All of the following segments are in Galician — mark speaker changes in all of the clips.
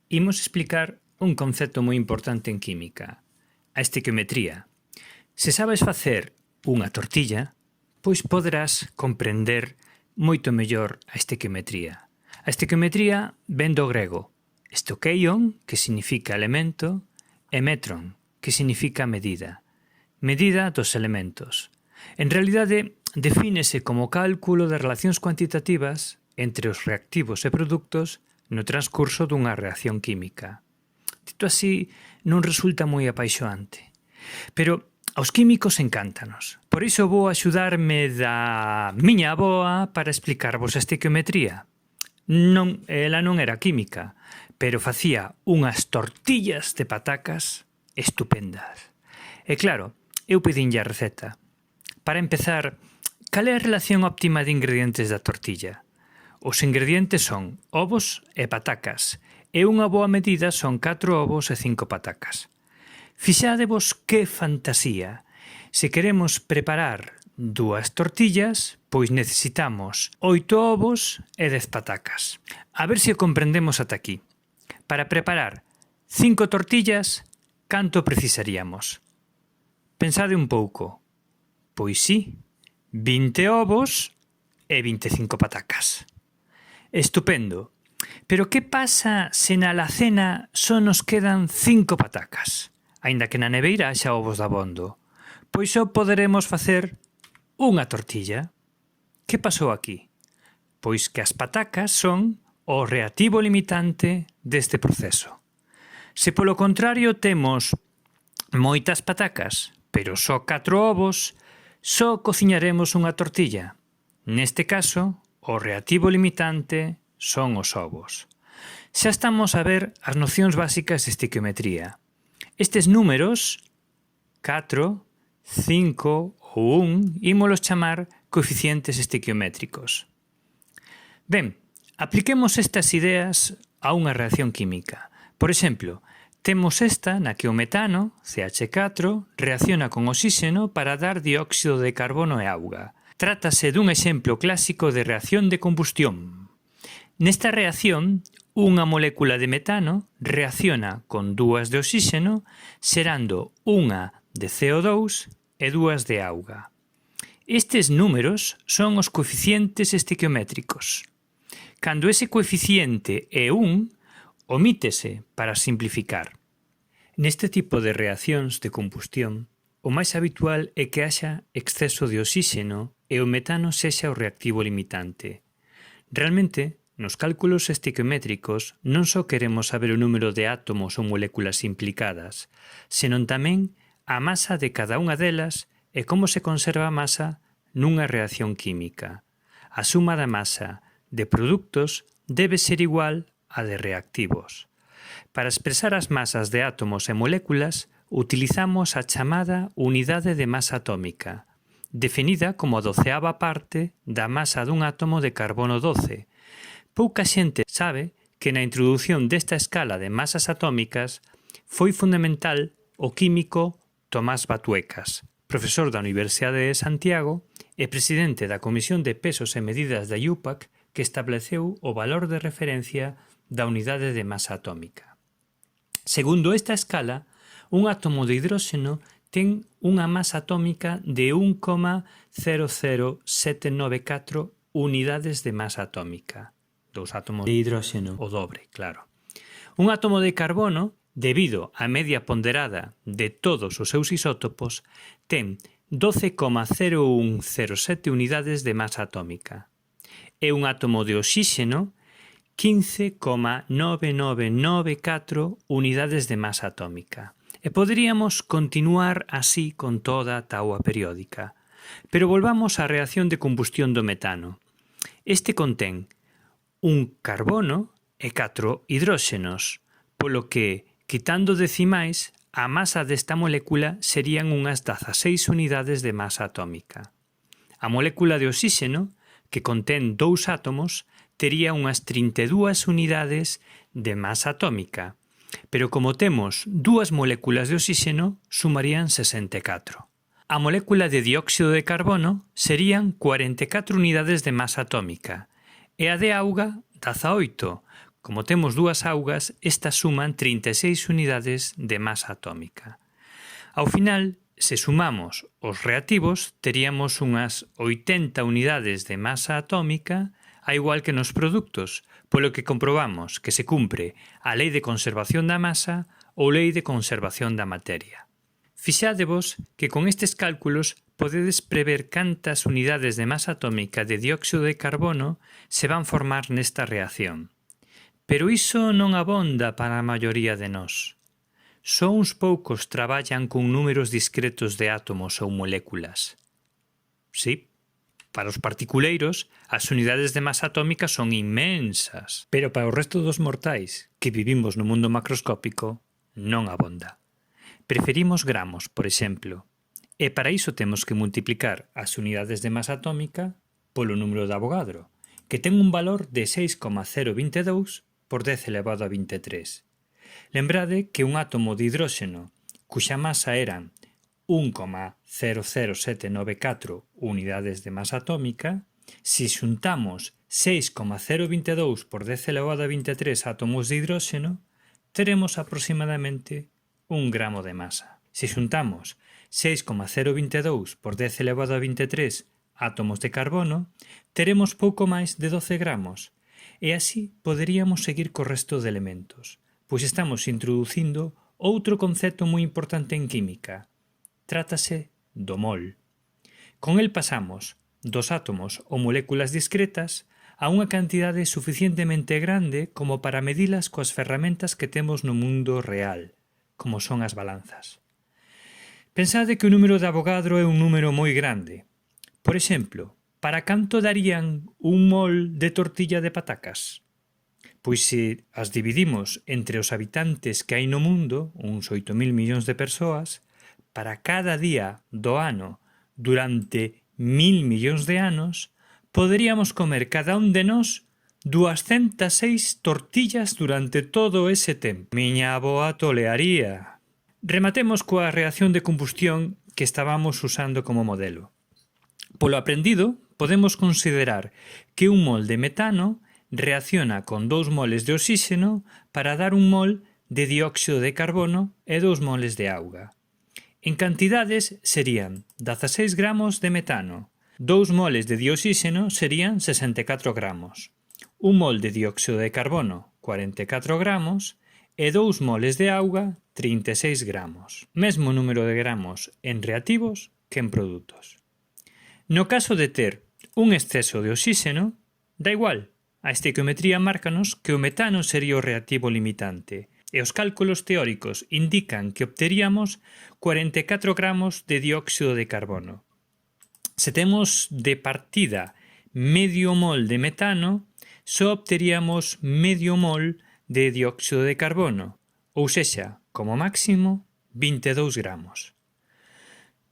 Speaker 1: imos explicar un concepto moi importante en química, a estequiometría. Se sabes facer unha tortilla, pois poderás comprender moito mellor a estequiometría. A estequiometría vén do grego estokeion, que significa elemento, e metron, que significa medida. Medida dos elementos. En realidade, defínese como cálculo de relacións cuantitativas entre os reactivos e produtos no transcurso dunha reacción química. Dito así, non resulta moi apaixoante. Pero aos químicos encántanos. Por iso vou axudarme da miña avoa para explicarvos a estequiometría. Non, ela non era química, pero facía unhas tortillas de patacas estupendas. E claro, eu pedinlle a receta. Para empezar, cal é a relación óptima de ingredientes da tortilla? Os ingredientes son ovos e patacas, e unha boa medida son 4 ovos e 5 patacas. Fixádevos que fantasía! Se queremos preparar 2 tortillas, pois necesitamos 8 ovos e 10 patacas. A ver se o comprendemos ata aquí. Para preparar 5 tortillas, canto precisaríamos? Pensade un pouco. Pois sí, 20 ovos e 25 patacas. Estupendo. Pero que pasa se na alacena só nos quedan 5 patacas? Aínda que na neveira haxa ovos dabondo. Pois só poderemos facer unha tortilla. Que pasou aquí? Pois que as patacas son o reactivo limitante deste proceso. Se polo contrario temos moitas patacas, pero só 4 ovos, só cociñaremos unha tortilla. Neste caso, o reactivo limitante son os ovos. Xa estamos a ver as nocións básicas de estequiometría. Estes números, 4, 5 ou 1, ímolos chamar coeficientes estequiométricos. Ben, apliquemos estas ideas a unha reacción química. Por exemplo, temos esta na que o metano, CH4, reacciona con oxíxeno para dar dióxido de carbono e auga. Trátase dun exemplo clásico de reacción de combustión. Nesta reacción, unha molécula de metano reacciona con 2 de oxíxeno, xerando unha de CO2 e 2 de auga. Estes números son os coeficientes estequiométricos. Cando ese coeficiente é 1, omítese para simplificar. Neste tipo de reaccións de combustión, o máis habitual é que haxa exceso de oxíxeno e o metano sexa o reactivo limitante. Realmente, nos cálculos estequiométricos non só queremos saber o número de átomos ou moléculas implicadas, senón tamén a masa de cada unha delas e como se conserva a masa nunha reacción química. A suma da masa de produtos debe ser igual a de reactivos. Para expresar as masas de átomos e moléculas, utilizamos a chamada unidade de masa atómica, definida como a 12ª parte da masa dun átomo de carbono 12. Pouca xente sabe que na introdución desta escala de masas atómicas foi fundamental o químico Tomás Batuecas, profesor da Universidade de Santiago e presidente da Comisión de Pesos e Medidas da IUPAC, que estableceu o valor de referencia da unidade de masa atómica. Segundo esta escala, un átomo de hidróxeno ten unha masa atómica de 1,00794 unidades de masa atómica. 2 átomos de hidróxeno, o dobre, claro. Un átomo de carbono, debido á media ponderada de todos os seus isótopos, ten 12,0107 unidades de masa atómica. E un átomo de oxíxeno, 15,9994 unidades de masa atómica. E poderíamos continuar así con toda a táboa periódica. Pero volvamos á reacción de combustión do metano. Este contén un carbono e 4 hidróxenos, polo que, quitando decimais, a masa desta molécula serían unhas 16 unidades de masa atómica. A molécula de oxíxeno, que contén 2 átomos, tería unhas 32 unidades de masa atómica, pero como temos 2 moléculas de oxíxeno, sumarían 64. A molécula de dióxido de carbono serían 44 unidades de masa atómica, e a de auga 18, Como temos dúas augas, estas suman 36 unidades de masa atómica. Ao final, se sumamos os reactivos, teríamos unhas 80 unidades de masa atómica, a igual que nos produtos, polo que comprobamos que se cumpre a lei de conservación da masa ou lei de conservación da materia. Fixádevos que con estes cálculos podedes prever cantas unidades de masa atómica de dióxido de carbono se van formar nesta reacción. Pero iso non abonda para a maioría de nós. Só uns poucos traballan con números discretos de átomos ou moléculas. Sí, para os particuleiros, as unidades de masa atómica son inmensas, pero para o resto dos mortais, que vivimos no mundo macroscópico, non abonda. Preferimos gramos, por exemplo, e para iso temos que multiplicar as unidades de masa atómica polo número de Avogadro, que ten un valor de 6,022 por 10 elevado a 23. Lembrade que un átomo de hidróxeno, cuxa masa eran 1,00794 unidades de masa atómica, se xuntamos 6,022 por 10 elevado a 23 átomos de hidróxeno, teremos aproximadamente 1 gramo de masa. Se xuntamos 6,022 por 10 elevado a 23 átomos de carbono, teremos pouco máis de 12 gramos, e así poderíamos seguir co resto de elementos, pois estamos introducindo outro concepto moi importante en química. Trátase do mol. Con el pasamos dos átomos ou moléculas discretas a unha cantidade suficientemente grande como para medilas coas ferramentas que temos no mundo real, como son as balanzas. Pensade que o número de Avogadro é un número moi grande. Por exemplo, para canto darían un mol de tortilla de patacas? Pois se as dividimos entre os habitantes que hai no mundo, uns 8.000 millóns de persoas, para cada día do ano durante 1.000 millóns de anos, poderíamos comer cada un de nós 206 tortillas durante todo ese tempo. Miña avoa tolearía. Rematemos coa reacción de combustión que estábamos usando como modelo. Polo aprendido, podemos considerar que un mol de metano reacciona con 2 moles de oxígeno para dar un mol de dióxido de carbono e 2 moles de auga. En cantidades serían 16 gramos de metano, 2 moles de dioxígeno serían 64 gramos, un mol de dióxido de carbono, 44 gramos, e 2 moles de auga, 36 gramos. Mesmo número de gramos en reactivos que en produtos. No caso de ter un exceso de oxígeno, da igual, a estequiometría márcanos que o metano sería o reactivo limitante, e os cálculos teóricos indican que obteríamos 44 gramos de dióxido de carbono. Se temos de partida medio mol de metano, só obteríamos medio mol de dióxido de carbono, ou sexa, como máximo, 22 gramos.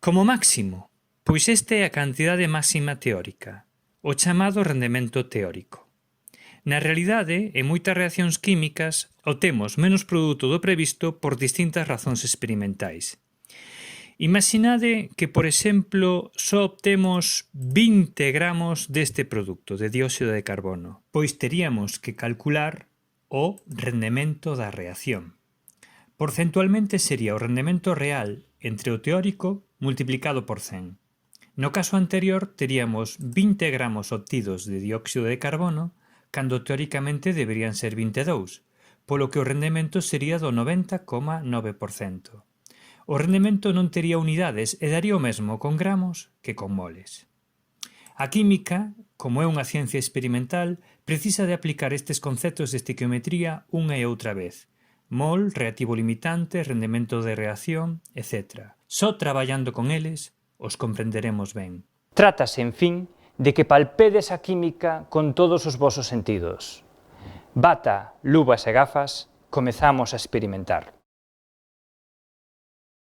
Speaker 1: Como máximo, pois esta é a cantidade máxima teórica, o chamado rendemento teórico. Na realidade, en moitas reaccións químicas, obtemos menos produto do previsto por distintas razóns experimentais. Imaginade que, por exemplo, só obtemos 20 gramos deste produto de dióxido de carbono, pois teríamos que calcular o rendemento da reacción. Porcentualmente sería o rendemento real entre o teórico multiplicado por 100. No caso anterior, teríamos 20 gramos obtidos de dióxido de carbono, cando teóricamente deberían ser 22, polo que o rendemento sería do 90,9%. O rendemento non tería unidades e daría o mesmo con gramos que con moles. A química, como é unha ciencia experimental, precisa de aplicar estes conceptos de estequiometría unha e outra vez. Mol, reactivo limitante, rendemento de reacción, etc. Só traballando con eles os comprenderemos ben.
Speaker 2: Trátase, en fin, de que palpedes a química con todos os vosos sentidos. Bata, luvas e gafas, comezamos a experimentar.